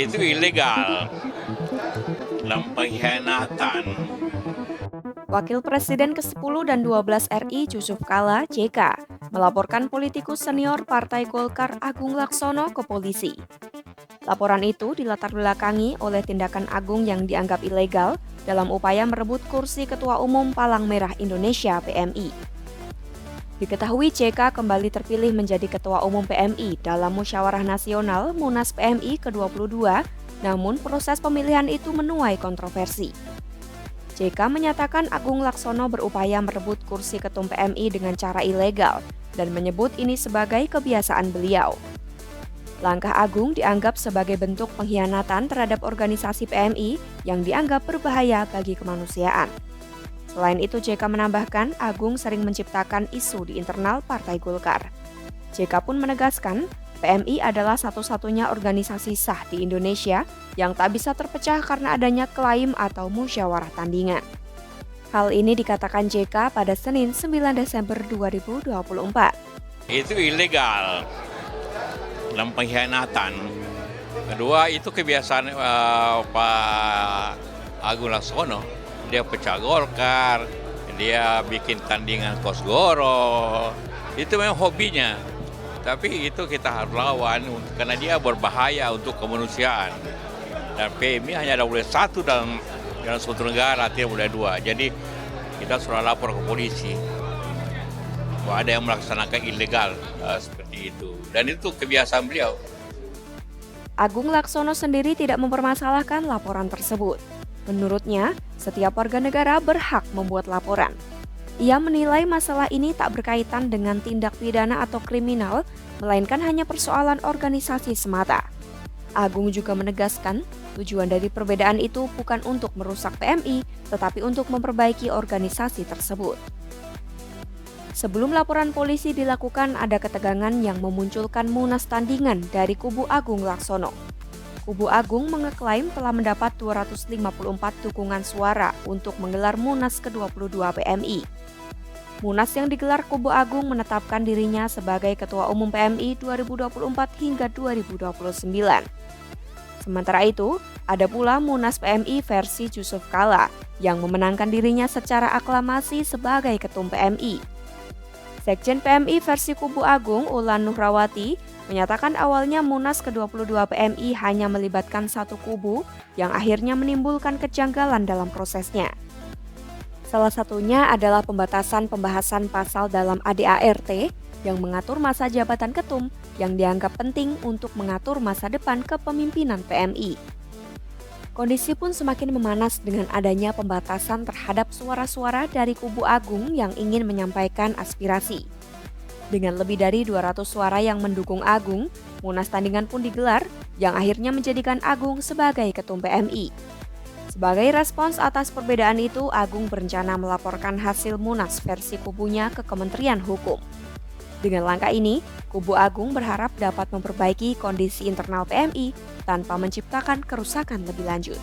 Itu ilegal dan pengkhianatan. Wakil Presiden ke-10 dan 12 RI Yusuf Kala, JK, melaporkan politikus senior Partai Golkar Agung Laksono ke polisi. Laporan itu dilatar belakangi oleh tindakan Agung yang dianggap ilegal dalam upaya merebut kursi Ketua Umum Palang Merah Indonesia (PMI). Diketahui JK kembali terpilih menjadi Ketua Umum PMI dalam Musyawarah Nasional Munas PMI ke-22, namun proses pemilihan itu menuai kontroversi. JK menyatakan Agung Laksono berupaya merebut kursi ketum PMI dengan cara ilegal dan menyebut ini sebagai kebiasaan beliau. Langkah Agung dianggap sebagai bentuk pengkhianatan terhadap organisasi PMI yang dianggap berbahaya bagi kemanusiaan. Selain itu, JK menambahkan Agung sering menciptakan isu di internal Partai Golkar. JK pun menegaskan PMI adalah satu-satunya organisasi sah di Indonesia yang tak bisa terpecah karena adanya klaim atau musyawarah tandingan. Hal ini dikatakan JK pada Senin 9 Desember 2024. Itu ilegal dan pengkhianatan. Kedua, itu kebiasaan Pak Agung Laksono. Dia pecah Golkar, dia bikin tandingan Kosgoro. Itu memang hobinya. Tapi itu kita harus lawan karena dia berbahaya untuk kemanusiaan. Dan PMI hanya boleh satu dalam suatu negara, tidak boleh dua. Jadi kita sudah lapor ke polisi bahwa ada yang melaksanakan ilegal seperti itu. Dan itu kebiasaan beliau. Agung Laksono sendiri tidak mempermasalahkan laporan tersebut. Menurutnya, setiap warga negara berhak membuat laporan. Ia menilai masalah ini tak berkaitan dengan tindak pidana atau kriminal, melainkan hanya persoalan organisasi semata. Agung juga menegaskan, tujuan dari perbedaan itu bukan untuk merusak PMI, tetapi untuk memperbaiki organisasi tersebut. Sebelum laporan polisi dilakukan, ada ketegangan yang memunculkan munas tandingan dari kubu Agung Laksono. Kubu Agung mengeklaim telah mendapat 254 dukungan suara untuk menggelar Munas ke-22 PMI. Munas yang digelar kubu Agung menetapkan dirinya sebagai Ketua Umum PMI 2024 hingga 2029. Sementara itu, ada pula Munas PMI versi Yusuf Kala yang memenangkan dirinya secara aklamasi sebagai Ketum PMI. Sekjen PMI versi kubu Agung, Ulan Nuhrawati, menyatakan awalnya Munas ke-22 PMI hanya melibatkan satu kubu yang akhirnya menimbulkan kejanggalan dalam prosesnya. Salah satunya adalah pembatasan pembahasan pasal dalam ADART yang mengatur masa jabatan ketum yang dianggap penting untuk mengatur masa depan kepemimpinan PMI. Kondisi pun semakin memanas dengan adanya pembatasan terhadap suara-suara dari kubu Agung yang ingin menyampaikan aspirasi. Dengan lebih dari 200 suara yang mendukung Agung, Munas tandingan pun digelar yang akhirnya menjadikan Agung sebagai ketum PMI. Sebagai respons atas perbedaan itu, Agung berencana melaporkan hasil Munas versi kubunya ke Kementerian Hukum. Dengan langkah ini, kubu Agung berharap dapat memperbaiki kondisi internal PMI tanpa menciptakan kerusakan lebih lanjut.